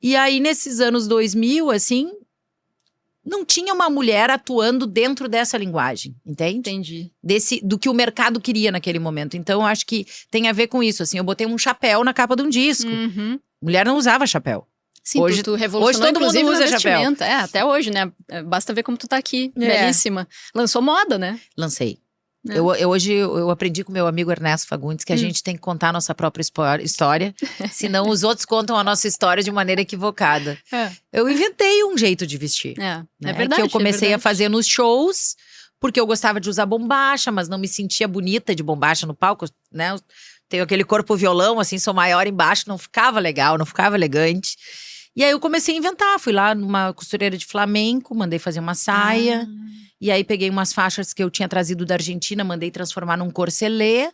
E aí, nesses anos 2000, assim, não tinha uma mulher atuando dentro dessa linguagem, entende? Entendi. Do que o mercado queria naquele momento. Então, eu acho que tem a ver com isso, assim. Eu botei um chapéu na capa de um disco. Uhum. Mulher não usava chapéu. Sim, Hoje- tu revolucionou, hoje todo mundo inclusive, usa no chapéu. vestimenta. Até hoje, né? Basta ver como tu tá aqui, É. belíssima. Lançou moda, né? Lancei. É. Hoje eu aprendi com meu amigo Ernesto Fagundes que a gente tem que contar a nossa própria história, senão os outros contam a nossa história de maneira equivocada. Eu inventei um jeito de vestir. É né, verdade. que eu comecei é a fazer nos shows, porque eu gostava de usar bombacha, mas não me sentia bonita de bombacha no palco, né? Eu tenho aquele corpo violão, assim, sou maior embaixo, não ficava legal, não ficava elegante. E aí eu comecei a inventar, fui lá numa costureira de flamenco, mandei fazer uma saia. E aí peguei umas faixas que eu tinha trazido da Argentina, mandei transformar num corselê,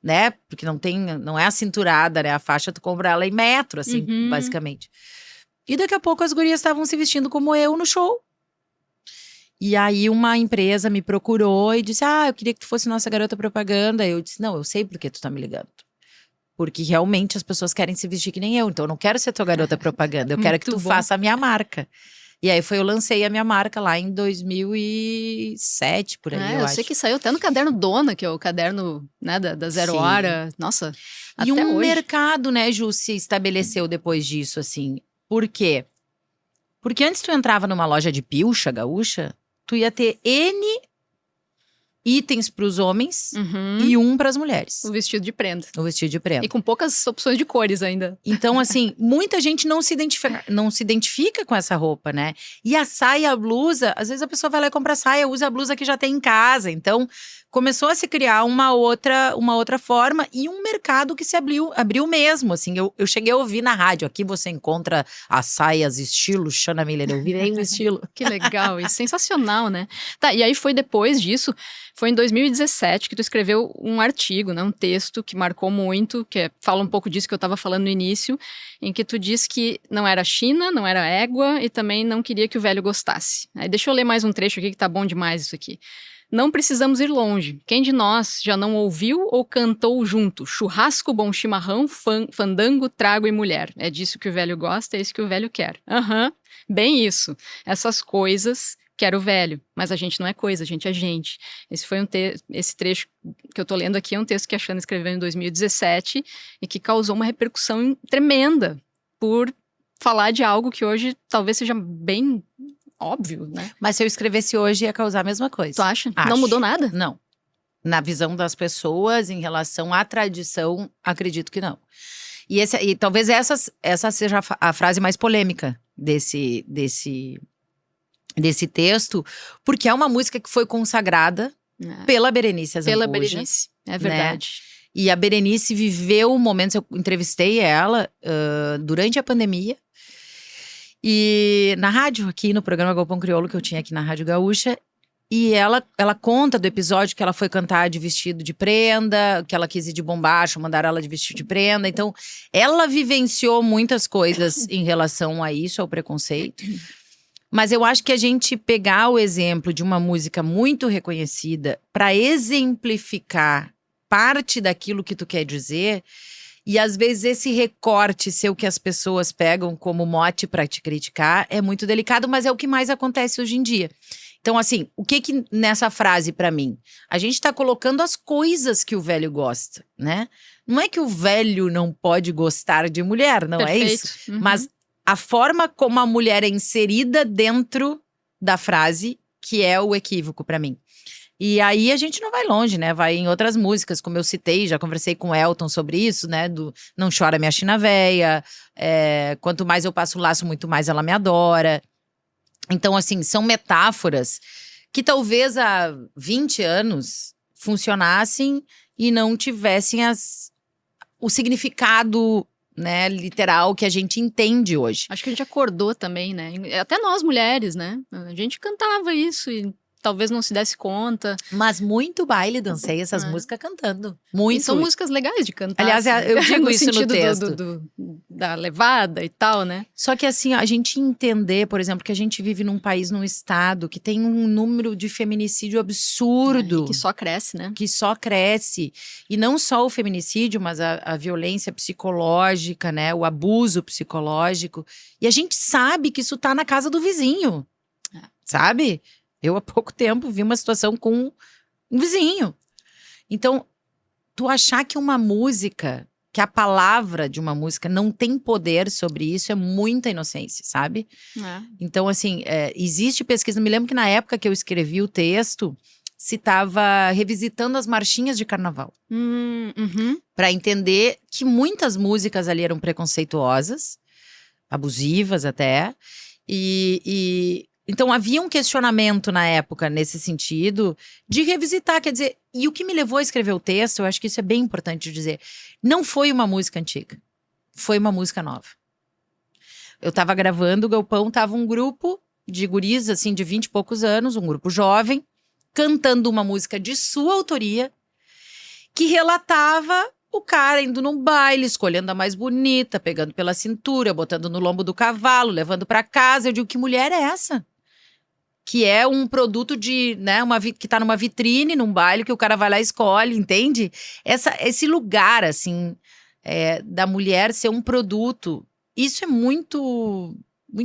né? Porque não é a cinturada, né? A faixa tu compra ela em metro, assim, basicamente. E daqui a pouco as gurias estavam se vestindo como eu no show. E aí uma empresa me procurou e disse: eu queria que tu fosse nossa garota propaganda. Eu disse: não, eu sei por que tu tá me ligando. Porque realmente as pessoas querem se vestir que nem eu. Então eu não quero ser tua garota propaganda, eu quero que tu faça a minha marca. E aí eu lancei a minha marca lá em 2007, por aí, eu acho. sei que saiu até no caderno Dona, que é o caderno, né, da Zero Sim. Hora. Nossa, E até um hoje. mercado, né, Ju, se estabeleceu depois disso, assim. Por quê? Porque antes tu entrava numa loja de pilcha gaúcha, tu ia ter N itens pros homens e um pras mulheres. O vestido de prenda. O vestido de prenda. E com poucas opções de cores ainda. Então, assim, muita gente não se identifica com essa roupa, né? E a saia, a blusa, às vezes a pessoa vai lá e compra a saia, usa a blusa que já tem em casa. Então, começou a se criar uma outra forma e um mercado que se abriu mesmo, assim. Eu cheguei a ouvir na rádio, aqui você encontra as saias estilo Shana Miller, eu virei um estilo. Que legal, e sensacional, né? Tá, e aí foi depois disso, foi em 2017 que tu escreveu um artigo, né, um texto que marcou muito, fala um pouco disso que eu estava falando no início, em que tu diz que não era China, não era égua e também não queria que o velho gostasse. Aí deixa eu ler mais um trecho aqui que tá bom demais isso aqui. Não precisamos ir longe. Quem de nós já não ouviu ou cantou junto? Churrasco, bom chimarrão, fandango, trago e mulher. É disso que o velho gosta, é isso que o velho quer. Bem isso. Essas coisas quer o velho, mas a gente não é coisa, a gente é gente. Esse trecho que eu tô lendo aqui é um texto que a Shana escreveu em 2017 e que causou uma repercussão tremenda por falar de algo que hoje talvez seja bem óbvio, né? Mas se eu escrevesse hoje ia causar a mesma coisa. Tu acha? Acho. Não mudou nada? Não. Na visão das pessoas, em relação à tradição, acredito que não. E talvez essa seja a frase mais polêmica desse texto, porque é uma música que foi consagrada pela Berenice Azambuja. Pela Berenice, é verdade. Né? E a Berenice viveu momentos, eu entrevistei ela durante a pandemia, e na rádio, aqui no programa Galpão Crioulo, que eu tinha aqui na Rádio Gaúcha, e ela conta do episódio que ela foi cantar de vestido de prenda, que ela quis ir de bombacha, mandaram ela de vestido de prenda. Então, ela vivenciou muitas coisas em relação a isso, ao preconceito. Mas eu acho que a gente pegar o exemplo de uma música muito reconhecida para exemplificar parte daquilo que tu quer dizer, e às vezes esse recorte ser o que as pessoas pegam como mote para te criticar é muito delicado, mas é o que mais acontece hoje em dia. Então, assim, o que nessa frase pra mim? A gente tá colocando as coisas que o velho gosta, né? Não é que o velho não pode gostar de mulher, não Perfeito. É isso? Mas a forma como a mulher é inserida dentro da frase que é o equívoco pra mim. E aí a gente não vai longe, né? Vai em outras músicas, como eu citei, já conversei com o Elton sobre isso, né? Do Não Chora Minha China Véia, quanto mais eu passo o laço, muito mais ela me adora. Então, assim, são metáforas que talvez há 20 anos funcionassem e não tivessem o significado, né, literal que a gente entende hoje. Acho que a gente acordou também, né? Até nós mulheres, né? A gente cantava isso e talvez não se desse conta. Mas muito baile dancei essas músicas cantando. Muito. E são músicas legais de cantar. Aliás, assim, eu digo no isso no sentido texto. da levada e tal, né? Só que assim, a gente entender, por exemplo, que a gente vive num país, num estado que tem um número de feminicídio absurdo. Que só cresce, né? Que só cresce. E não só o feminicídio, mas a violência psicológica, né? O abuso psicológico. E a gente sabe que isso tá na casa do vizinho. Sabe? Eu há pouco tempo vi uma situação com um vizinho. Então, tu achar que uma música, que a palavra de uma música não tem poder sobre isso é muita inocência, sabe? Então, assim, existe pesquisa. Me lembro que na época que eu escrevi o texto, se estava revisitando as marchinhas de carnaval. Para entender que muitas músicas ali eram preconceituosas, abusivas até. Então havia um questionamento na época nesse sentido de revisitar, quer dizer, e o que me levou a escrever o texto, eu acho que isso é bem importante dizer, não foi uma música antiga, foi uma música nova. Eu tava gravando, o Galpão tava um grupo de guris, assim, de 20 e poucos anos, um grupo jovem, cantando uma música de sua autoria, que relatava o cara indo num baile, escolhendo a mais bonita, pegando pela cintura, botando no lombo do cavalo, levando pra casa. Eu digo, que mulher é essa? Que é um produto de, né, que tá numa vitrine, num baile, que o cara vai lá e escolhe, entende? Esse lugar, assim, da mulher ser um produto, isso é muito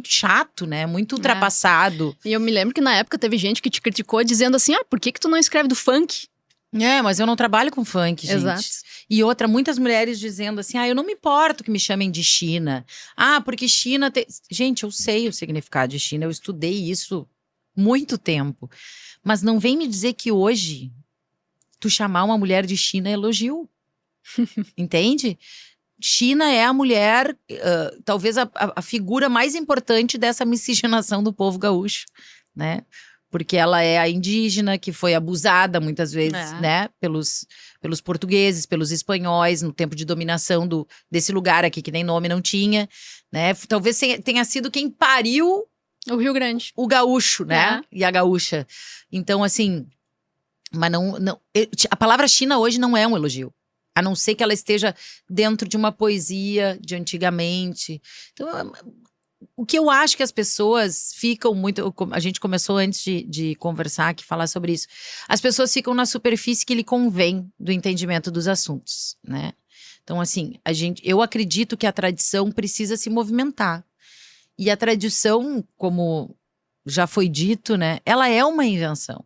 chato, né? Muito ultrapassado. E eu me lembro que na época teve gente que te criticou dizendo assim, por que tu não escreve do funk? Mas eu não trabalho com funk, gente. Exato. E outra, muitas mulheres dizendo assim, eu não me importo que me chamem de China. Porque China tem... Gente, eu sei o significado de China, eu estudei isso muito tempo. Mas não vem me dizer que hoje tu chamar uma mulher de China é elogio. Entende? China é a mulher, talvez a figura mais importante dessa miscigenação do povo gaúcho, né? Porque ela é a indígena que foi abusada muitas vezes, né? Pelos portugueses, pelos espanhóis, no tempo de dominação desse lugar aqui, que nem nome não tinha, né? Talvez tenha sido quem pariu o Rio Grande. O gaúcho, né? E a gaúcha. Então, assim, mas a palavra China hoje não é um elogio. A não ser que ela esteja dentro de uma poesia de antigamente. Então, o que eu acho que as pessoas ficam muito... A gente começou antes de conversar aqui, falar sobre isso. As pessoas ficam na superfície que lhe convém do entendimento dos assuntos, né? Então, assim, eu acredito que a tradição precisa se movimentar. E a tradição, como já foi dito, né? Ela é uma invenção.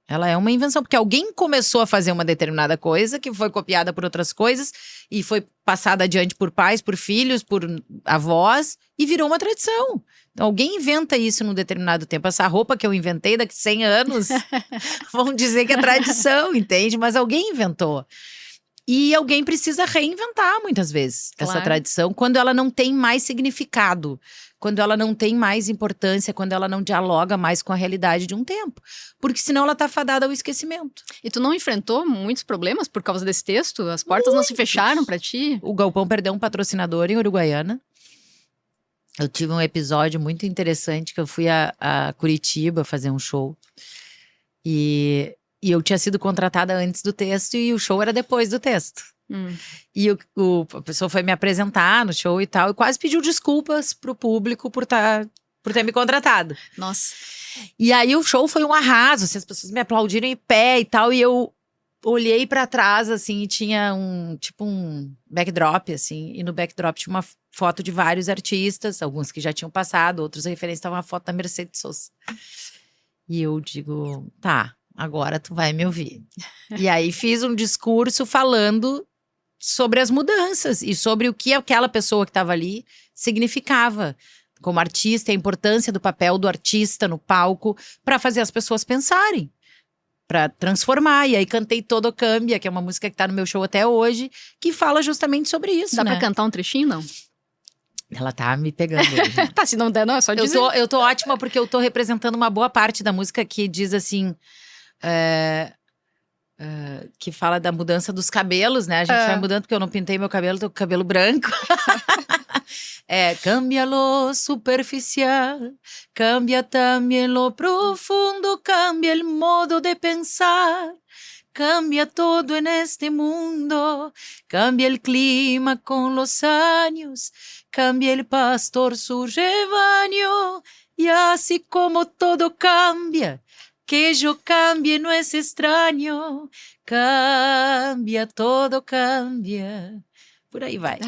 Ela é uma invenção, porque alguém começou a fazer uma determinada coisa, que foi copiada por outras coisas, e foi passada adiante por pais, por filhos, por avós, e virou uma tradição. Então, alguém inventa isso num determinado tempo. Essa roupa que eu inventei daqui 100 anos, vão dizer que é tradição, entende? Mas alguém inventou. E alguém precisa reinventar, muitas vezes, essa tradição, quando ela não tem mais significado, quando ela não tem mais importância, quando ela não dialoga mais com a realidade de um tempo. Porque senão ela tá fadada ao esquecimento. E tu não enfrentou muitos problemas por causa desse texto? As portas não se fecharam pra ti? O Galpão perdeu um patrocinador em Uruguaiana. Eu tive um episódio muito interessante, que eu fui a Curitiba fazer um show. E eu tinha sido contratada antes do texto e o show era depois do texto. E a pessoa foi me apresentar no show e tal, e quase pediu desculpas pro público por ter me contratado. Nossa. E aí o show foi um arraso, assim, as pessoas me aplaudiram em pé e tal, e eu olhei pra trás, assim, e tinha um backdrop, assim, e no backdrop tinha uma foto de vários artistas, alguns que já tinham passado, outros referentes, estavam uma foto da Mercedes Sosa. E eu digo, tá, agora tu vai me ouvir. E aí fiz um discurso falando sobre as mudanças e sobre o que aquela pessoa que estava ali significava como artista, a importância do papel do artista no palco para fazer as pessoas pensarem, para transformar. E aí cantei Todo Cambia, que é uma música que tá no meu show até hoje, que fala justamente sobre isso, Dá né? pra cantar um trechinho, não? Ela tá me pegando hoje. Tá, se não der, não, é só dizer. Eu tô ótima porque eu tô representando uma boa parte da música que diz assim... que fala da mudança dos cabelos, né? A gente vai mudando porque eu não pintei meu cabelo, tô com cabelo branco. Cambia lo superficial, cambia también lo profundo, cambia el modo de pensar. Cambia todo en este mundo, cambia el clima con los años, cambia el pastor su rebaño, y así como todo cambia, que yo cambie no es extraño, cambia, todo cambia. Por aí vai.